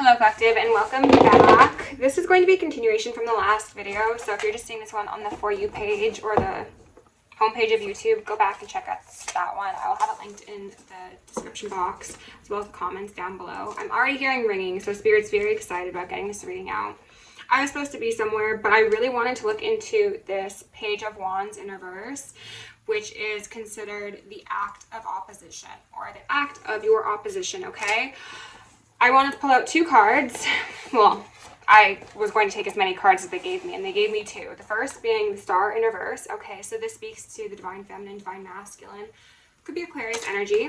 Hello Collective and welcome back. This is going to be a continuation from the last video, so if you're just seeing this one on the For You page or the homepage of YouTube, go back and check out that one. I will have it linked in the description box as well as the comments down below. I'm already hearing ringing, so Spirit's very excited about getting this reading out. I was supposed to be somewhere, but I really wanted to look into this Page of Wands in reverse, which is considered the act of opposition or the act of your opposition, okay? I wanted to pull out two cards. Well, I was going to take as many cards as they gave me, and they gave me two. The first being the Star in reverse. Okay, so this speaks to the Divine Feminine, Divine Masculine. Could be Aquarius energy.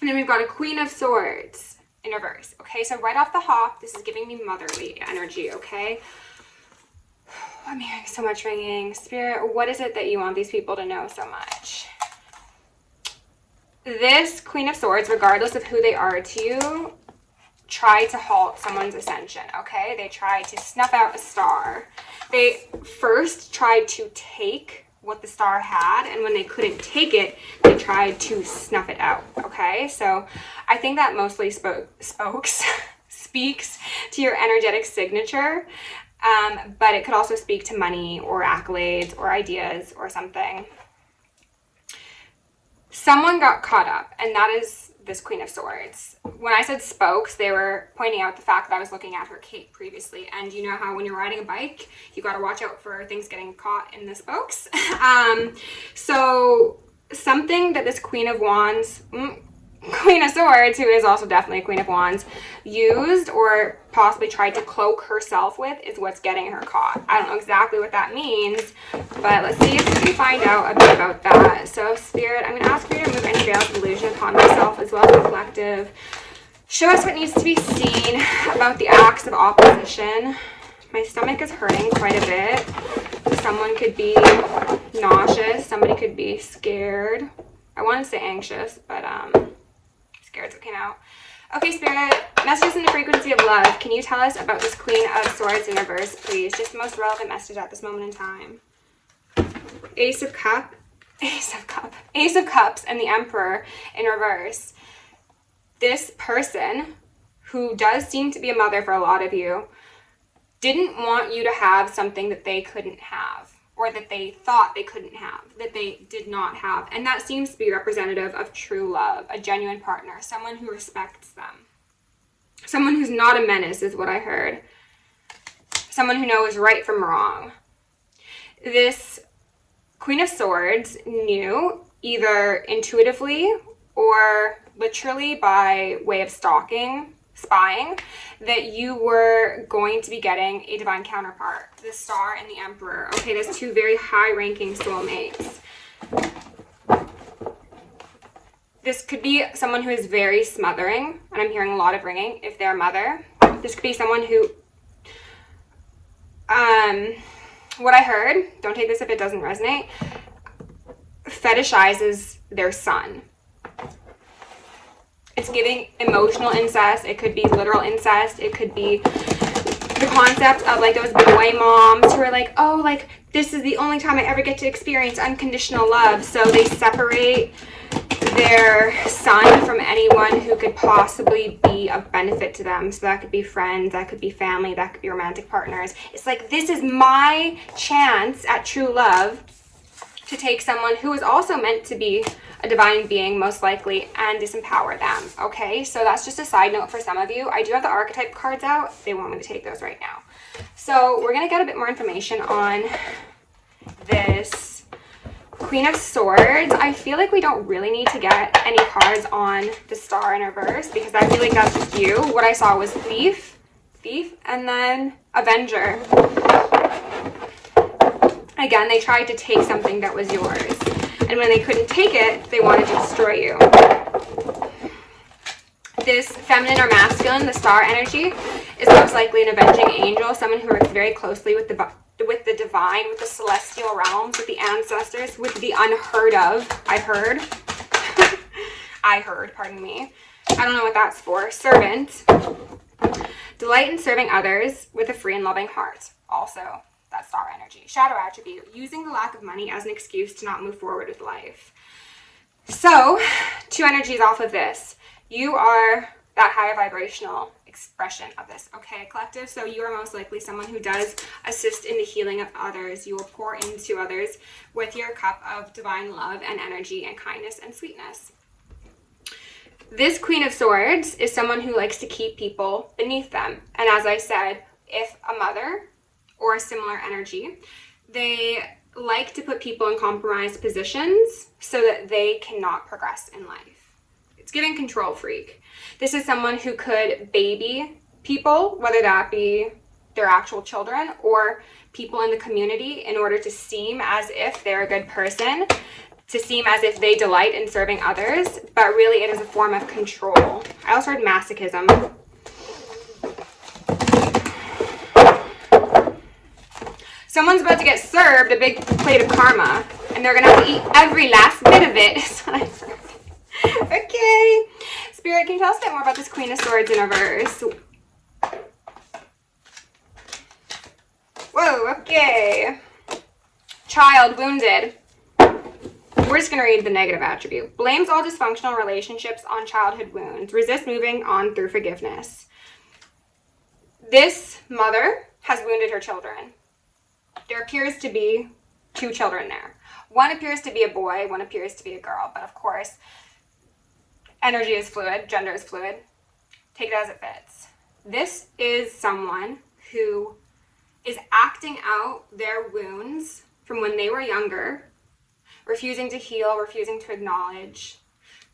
And then we've got a Queen of Swords in reverse. Okay, so right off the hop, this is giving me motherly energy, okay? I'm hearing so much ringing. Spirit, what is it that you want these people to know so much? This Queen of Swords, regardless of who they are to you, try to halt someone's ascension, okay? They try to snuff out a star. They first tried to take what the star had, and when they couldn't take it, they tried to snuff it out, okay? So I think that mostly speaks to your energetic signature, but it could also speak to money or accolades or ideas or something. Someone got caught up, and that is this Queen of Swords. When I said spokes, they were pointing out the fact that I was looking at her cape previously, and you know how when you're riding a bike, you got to watch out for things getting caught in the spokes. So something that this Queen of Swords, who is also definitely a Queen of Wands, used or possibly tried to cloak herself with is what's getting her caught. I don't know exactly what that means, but let's see if we can find out a bit about that. So Spirit, I'm going to ask you to remove any veil of illusion upon myself as well as the collective. Show us what needs to be seen about the acts of opposition. My stomach is hurting quite a bit. Someone could be nauseous. Somebody could be scared. I want to say anxious, but scared's what came out. Okay, Spirit, messages in the frequency of love. Can you tell us about this Queen of Swords in reverse, please? Just the most relevant message at this moment in time. Ace of Cups, and the Emperor in reverse. This person, who does seem to be a mother for a lot of you, didn't want you to have something that they couldn't have, or that they thought they couldn't have, that they did not have. And that seems to be representative of true love, a genuine partner, someone who respects them. Someone who's not a menace is what I heard. Someone who knows right from wrong. This Queen of Swords knew, either intuitively or literally by way of spying, that you were going to be getting a divine counterpart, the Star and the Emperor. Okay, there's two very high-ranking soulmates. This could be someone who is very smothering, and I'm hearing a lot of ringing if they're a mother. This could be someone who, what I heard, don't take this if it doesn't resonate, fetishizes their son. It's giving emotional incest. It could be literal incest. It could be the concept of like those boy moms who are like, oh, like this is the only time I ever get to experience unconditional love. So they separate their son from anyone who could possibly be of benefit to them. So that could be friends, that could be family, that could be romantic partners. It's like, this is my chance at true love to take someone who is also meant to be a divine being, most likely, and disempower them. Okay, so that's just a side note for some of you. I do have the archetype cards out. They want me to take those right now. So we're going to get a bit more information on this Queen of Swords. I feel like we don't really need to get any cards on the Star in reverse, because I feel like that's just you. What I saw was Thief, and then Avenger. Again, they tried to take something that was yours. And when they couldn't take it, they wanted to destroy you. This feminine or masculine, the Star energy, is most likely an avenging angel, someone who works very closely with the divine, with the celestial realms, with the ancestors, with the unheard of. I heard, pardon me. I don't know what that's for. Servant. Delight in serving others with a free and loving heart. Also, that Star energy. Shadow attribute, using the lack of money as an excuse to not move forward with life. So, two energies off of this. You are that higher vibrational expression of this, okay, collective? So you are most likely someone who does assist in the healing of others. You will pour into others with your cup of divine love and energy and kindness and sweetness. This Queen of Swords is someone who likes to keep people beneath them. And as I said, if a mother or a similar energy, they like to put people in compromised positions so that they cannot progress in life. It's giving control freak. This is someone who could baby people, whether that be their actual children or people in the community, in order to seem as if they're a good person, to seem as if they delight in serving others, but really it is a form of control. I also heard masochism. Someone's about to get served a big plate of karma, and they're going to have to eat every last bit of it. Is what I've heard. Okay. Spirit, can you tell us a bit more about this Queen of Swords in reverse? Whoa, okay. Child wounded. We're just going to read the negative attribute. Blames all dysfunctional relationships on childhood wounds. Resist moving on through forgiveness. This mother has wounded her children. There appears to be 2 children there. One appears to be a boy, one appears to be a girl. But of course, energy is fluid, gender is fluid. Take it as it fits. This is someone who is acting out their wounds from when they were younger, refusing to heal, refusing to acknowledge,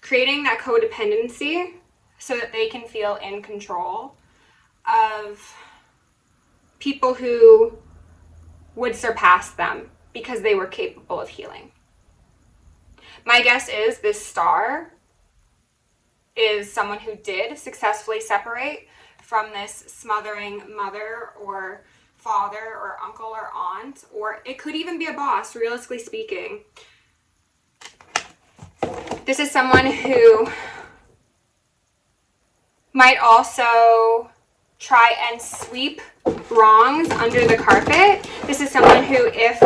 creating that codependency so that they can feel in control of people who would surpass them because they were capable of healing. My guess is this star is someone who did successfully separate from this smothering mother or father or uncle or aunt, or it could even be a boss, realistically speaking. This is someone who might also try and sweep wrongs under the carpet. This is someone who, if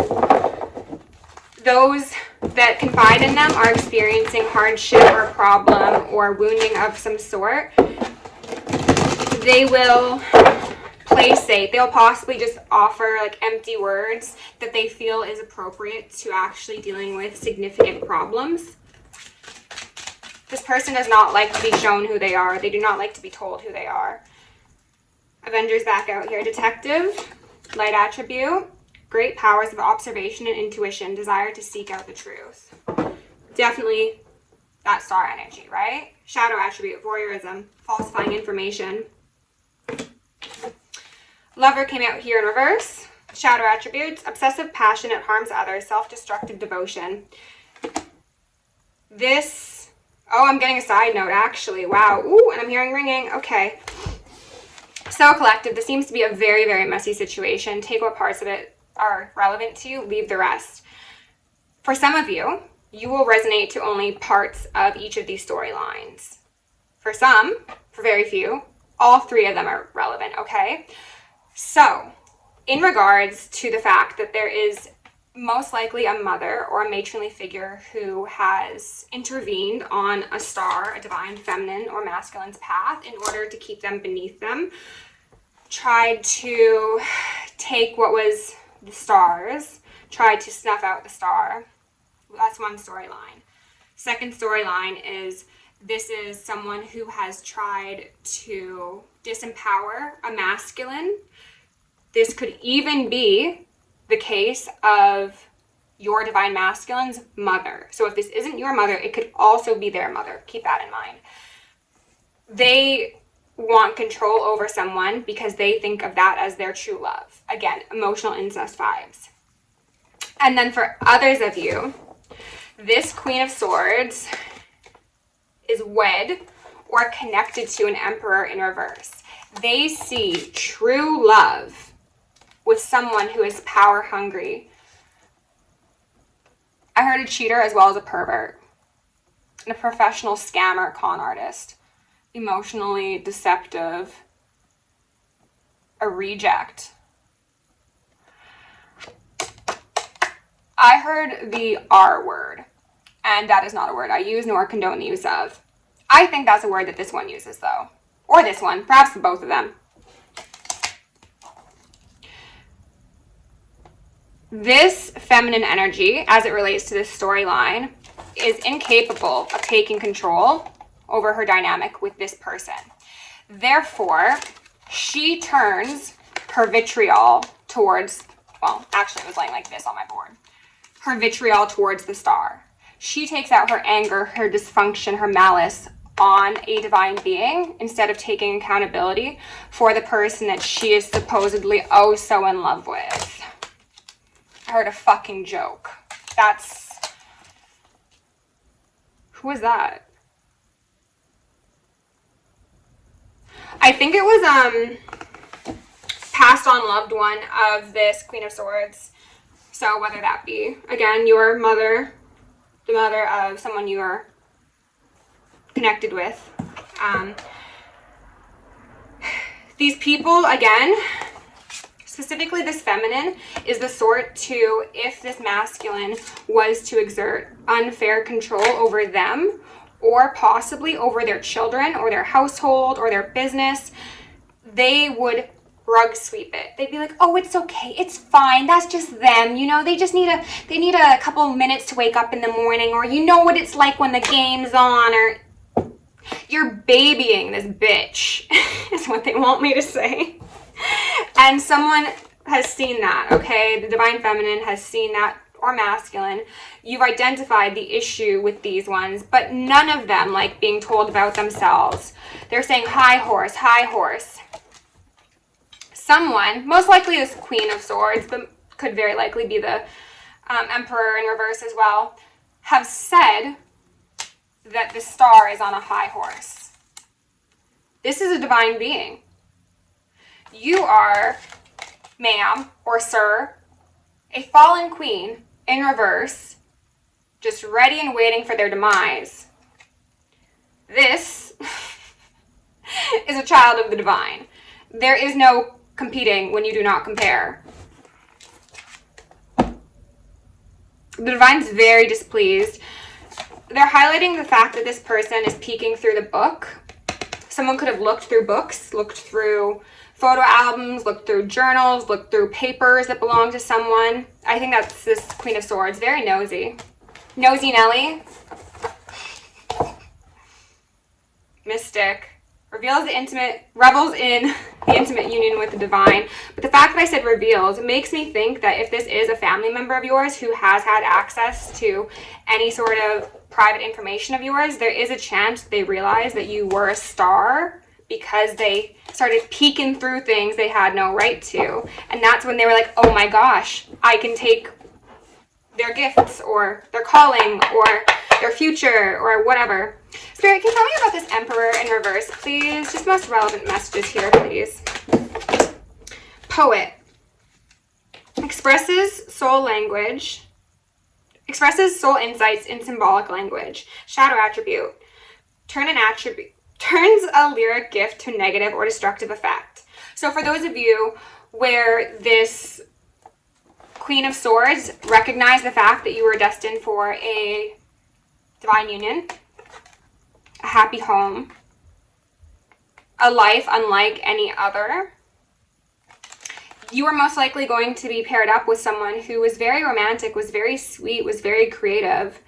those that confide in them are experiencing hardship or problem or wounding of some sort, they will play safe. They'll possibly just offer like empty words that they feel is appropriate to actually dealing with significant problems. This person does not like to be shown who they are. They do not like to be told who they are. Avengers back out here. Detective, light attribute, great powers of observation and intuition, desire to seek out the truth. Definitely that star energy, right? Shadow attribute, voyeurism, falsifying information. Lover came out here in reverse. Shadow attributes, obsessive passion, it harms others, self-destructive devotion. This, oh, I'm getting a side note actually. Wow. Ooh, and I'm hearing ringing. Okay. So collective, this seems to be a very, very messy situation. Take what parts of it are relevant to you, leave the rest. For some of you, you will resonate to only parts of each of these storylines. For some, for very few, all 3 of them are relevant, okay? So, in regards to the fact that there is most likely a mother or a matronly figure who has intervened on a star, a divine feminine or masculine's path in order to keep them beneath them, tried to take what was the stars, tried to snuff out the star. That's one storyline. Second storyline is this is someone who has tried to disempower a masculine. This could even be the case of your divine masculine's mother. So if this isn't your mother, it could also be their mother. Keep that in mind. They want control over someone because they think of that as their true love. Again, emotional incest vibes. And then for others of you, this Queen of Swords is wed or connected to an Emperor in reverse. They see true love with someone who is power hungry. I heard a cheater as well as a pervert and a professional scammer, con artist, emotionally deceptive, a reject. I heard the R word, and that is not a word I use nor condone the use of. I think that's a word that this one uses though. or this one, perhaps both of them. This feminine energy, as it relates to this storyline, is incapable of taking control over her dynamic with this person. Therefore, she turns her vitriol towards, well, actually it was laying like this on my board. Her vitriol towards the star. She takes out her anger, her dysfunction, her malice on a divine being instead of taking accountability for the person that she is supposedly oh so in love with. I heard a fucking joke. Who was that? I think it was passed on loved one of this Queen of Swords. So whether that be, again, your mother, the mother of someone you are connected with. These people, again, specifically this feminine, is the sort to, if this masculine was to exert unfair control over them, or possibly over their children, or their household, or their business, they would rug sweep it. They'd be like, oh, it's okay, it's fine, that's just them, you know, they need a couple of minutes to wake up in the morning, or you know what it's like when the game's on, or you're babying this bitch, is what they want me to say. And someone has seen that, okay? The divine feminine has seen that, or masculine. You've identified the issue with these ones, but none of them like being told about themselves. They're saying, high horse, high horse. Someone, most likely this Queen of Swords, but could very likely be the Emperor in reverse as well, have said that the star is on a high horse. This is a divine being. You are, ma'am or sir, a fallen queen in reverse, just ready and waiting for their demise. This is a child of the divine. There is no competing when you do not compare. The divine's very displeased. They're highlighting the fact that this person is peeking through the book. Someone could have looked through books, looked through photo albums, looked through journals, looked through papers that belong to someone. I think that's this Queen of Swords. Very nosy. Nosy Nelly. Mystic. Revels in the intimate union with the divine. But the fact that I said reveals makes me think that if this is a family member of yours who has had access to any sort of private information of yours, there is a chance they realize that you were a star because they started peeking through things they had no right to. And that's when they were like, oh my gosh, I can take their gifts or their calling or their future or whatever. Spirit, can you tell me about this Emperor in reverse, please? Just most relevant messages here, please. Poet. Expresses soul insights in symbolic language. Shadow attribute. Turns a lyric gift to negative or destructive effect. So for those of you where this Queen of Swords recognize the fact that you were destined for a divine union, a happy home, a life unlike any other, you are most likely going to be paired up with someone who was very romantic, was very sweet, was very creative,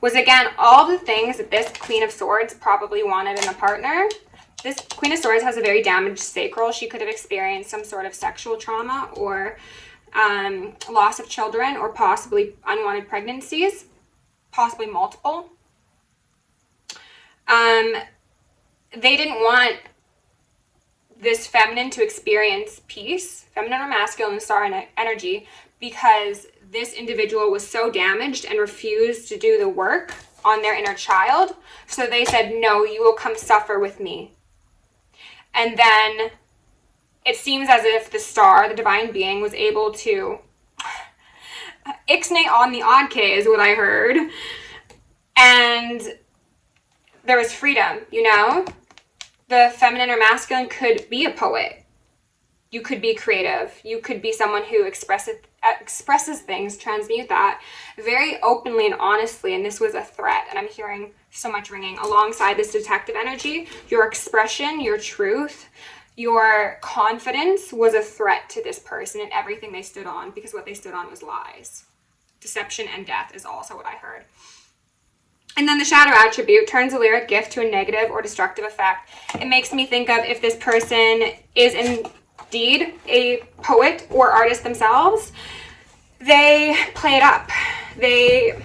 was again all the things that this Queen of Swords probably wanted in a partner. This Queen of Swords has a very damaged sacral. She could have experienced some sort of sexual trauma or loss of children or possibly unwanted pregnancies, possibly multiple. They didn't want this feminine to experience peace, feminine or masculine star energy, because this individual was so damaged and refused to do the work on their inner child. So they said, no, you will come suffer with me. And then it seems as if the star, the divine being, was able to ixnay on the odd K is what I heard. And there was freedom, you know? The feminine or masculine could be a poet. You could be creative. You could be someone who expresses things, transmute that very openly and honestly. And this was a threat. And I'm hearing so much ringing alongside this detective energy. Your expression, your truth, your confidence was a threat to this person and everything they stood on, because what they stood on was lies. Deception and death is also what I heard. And then the shadow attribute turns a lyric gift to a negative or destructive effect. It makes me think of if this person is indeed a poet or artist themselves, they play it up. They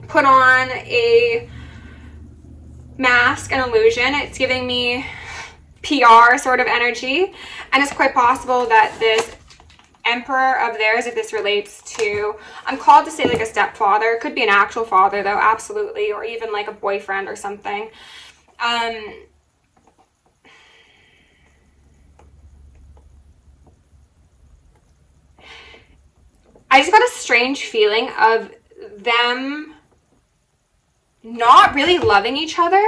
put on a mask, an illusion. It's giving me PR sort of energy, and it's quite possible that this emperor of theirs, if this relates to, I'm called to say like a stepfather, could be an actual father though, absolutely, or even like a boyfriend or something. I just got a strange feeling of them not really loving each other,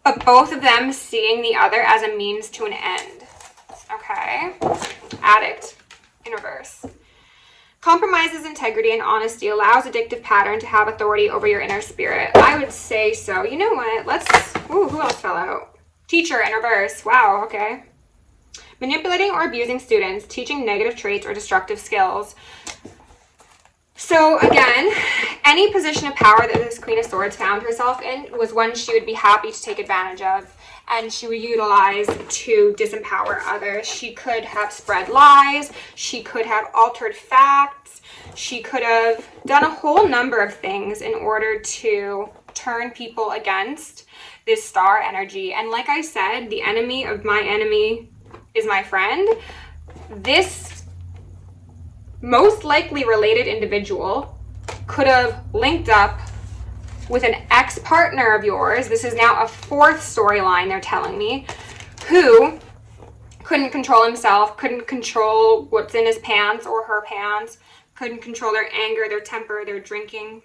but both of them seeing the other as a means to an end. Okay. Addict in reverse. Compromises integrity and honesty, allows addictive pattern to have authority over your inner spirit. I would say so. You know what? Who else fell out? Teacher in reverse. Wow, okay. Manipulating or abusing students, teaching negative traits or destructive skills. So again, any position of power that this Queen of Swords found herself in was one she would be happy to take advantage of, and she would utilize to disempower others. She could have spread lies, she could have altered facts, she could have done a whole number of things in order to turn people against this star energy. And like I said, the enemy of my enemy is my friend. This most likely related individual could have linked up with an ex-partner of yours. This is now a fourth storyline they're telling me, who couldn't control himself, couldn't control what's in his pants or her pants, couldn't control their anger, their temper, their drinking,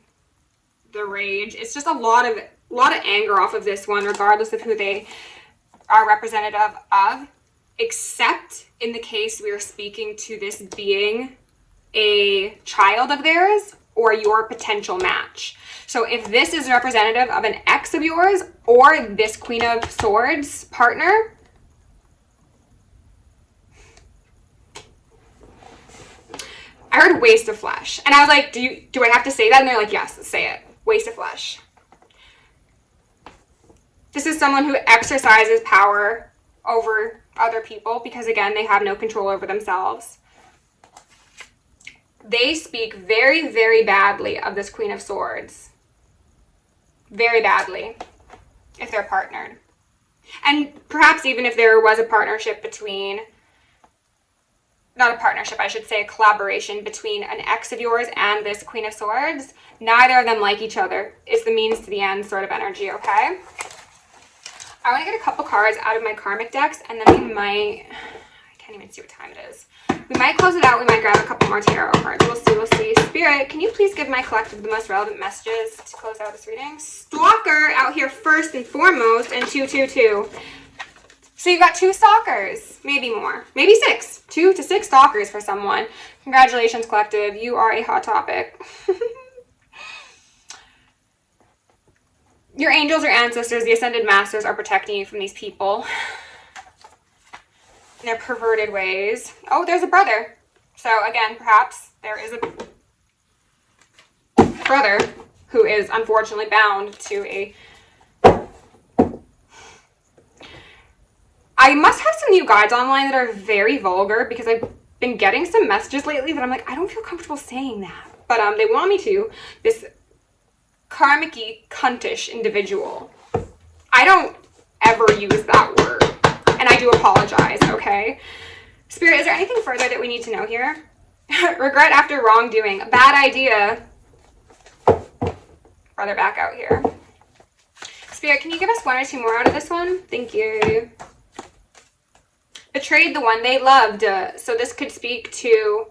their rage. It's just a lot of anger off of this one, regardless of who they are representative of, except in the case we are speaking to this being a child of theirs or your potential match. So if this is representative of an ex of yours or this Queen of Swords partner, I heard waste of flesh. And I was like, do I have to say that? And they're like, yes, say it. Waste of flesh. This is someone who exercises power over other people because, again, they have no control over themselves. They speak very, very badly of this Queen of Swords. Very badly, if they're partnered. And perhaps even if there was a partnership between, not a partnership, I should say a collaboration between an ex of yours and this Queen of Swords, neither of them like each other. It's the means to the end sort of energy, okay? I want to get a couple cards out of my karmic decks, and then we might, I can't even see what time it is. We might close it out. We might grab a couple more tarot cards. We'll see. Spirit, can you please give my collective the most relevant messages to close out this reading? Stalker out here first and foremost, and 222. So you've got 2 stalkers, maybe more, maybe 6. 2 to 6 stalkers for someone. Congratulations, collective. You are a hot topic. Your angels, your ancestors, the ascended masters are protecting you from these people in their perverted ways. Oh, there's a brother. So again, perhaps there is a brother who is unfortunately bound to a... I must have some new guides online that are very vulgar, because I've been getting some messages lately that I'm like, I don't feel comfortable saying that. But they want me to. This karmic-y, cuntish individual. I don't ever use that word. And I do apologize, okay? Spirit, is there anything further that we need to know here? Regret after wrongdoing. A bad idea. Brother back out here. Spirit, can you give us 1 or 2 more out of this one? Thank you. Betrayed the one they loved. So this could speak to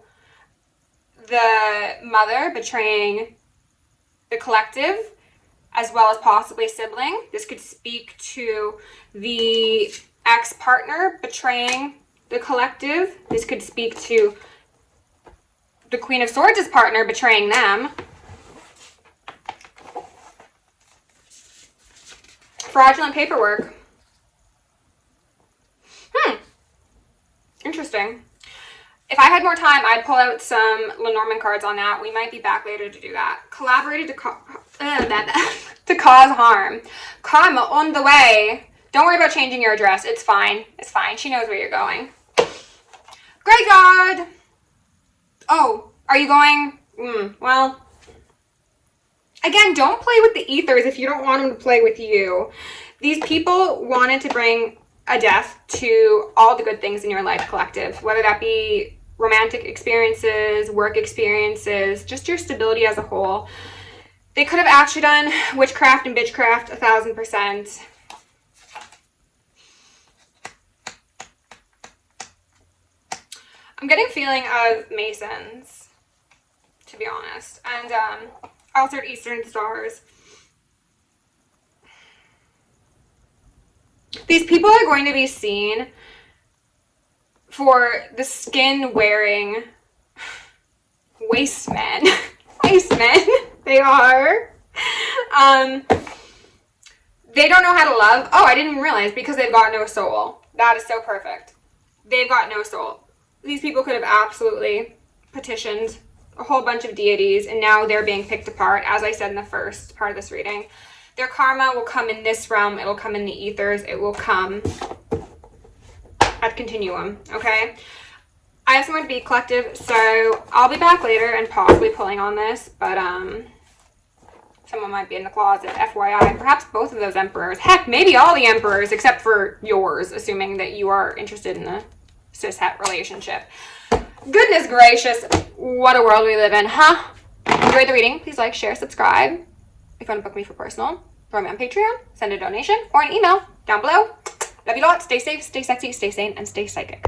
the mother betraying the collective, as well as possibly a sibling. This could speak to the ex-partner betraying the collective. This could speak to the Queen of Swords' partner betraying them. Fraudulent paperwork. Interesting. If I had more time, I'd pull out some Lenormand cards on that. We might be back later to do that. Collaborated to cause harm. Karma on the way. Don't worry about changing your address. It's fine. It's fine. She knows where you're going. Graveyard. Oh, are you going? Well, again, don't play with the ethers if you don't want them to play with you. These people wanted to bring a death to all the good things in your life, collective, whether that be romantic experiences, work experiences, just your stability as a whole. They could have actually done witchcraft and bitchcraft 1000%. I'm getting a feeling of Masons, to be honest, and altered Eastern stars. These people are going to be seen for the skin-wearing waste men. Waste men, they are. They don't know how to love. Oh, I didn't even realize, because they've got no soul. That is so perfect. They've got no soul. These people could have absolutely petitioned a whole bunch of deities, and now they're being picked apart, as I said in the first part of this reading. Their karma will come in this realm. It will come in the ethers. It will come at continuum, okay? I have somewhere to be, collective, so I'll be back later and possibly pulling on this, but someone might be in the closet, FYI. Perhaps both of those emperors. Heck, maybe all the emperors except for yours, assuming that you are interested in a cis-het relationship. Goodness gracious, what a world we live in, huh? Enjoyed the reading. Please like, share, subscribe. If you want to book me for personal, throw me on Patreon, send a donation, or an email down below. Love you lots. Stay safe, stay sexy, stay sane, and stay psychic.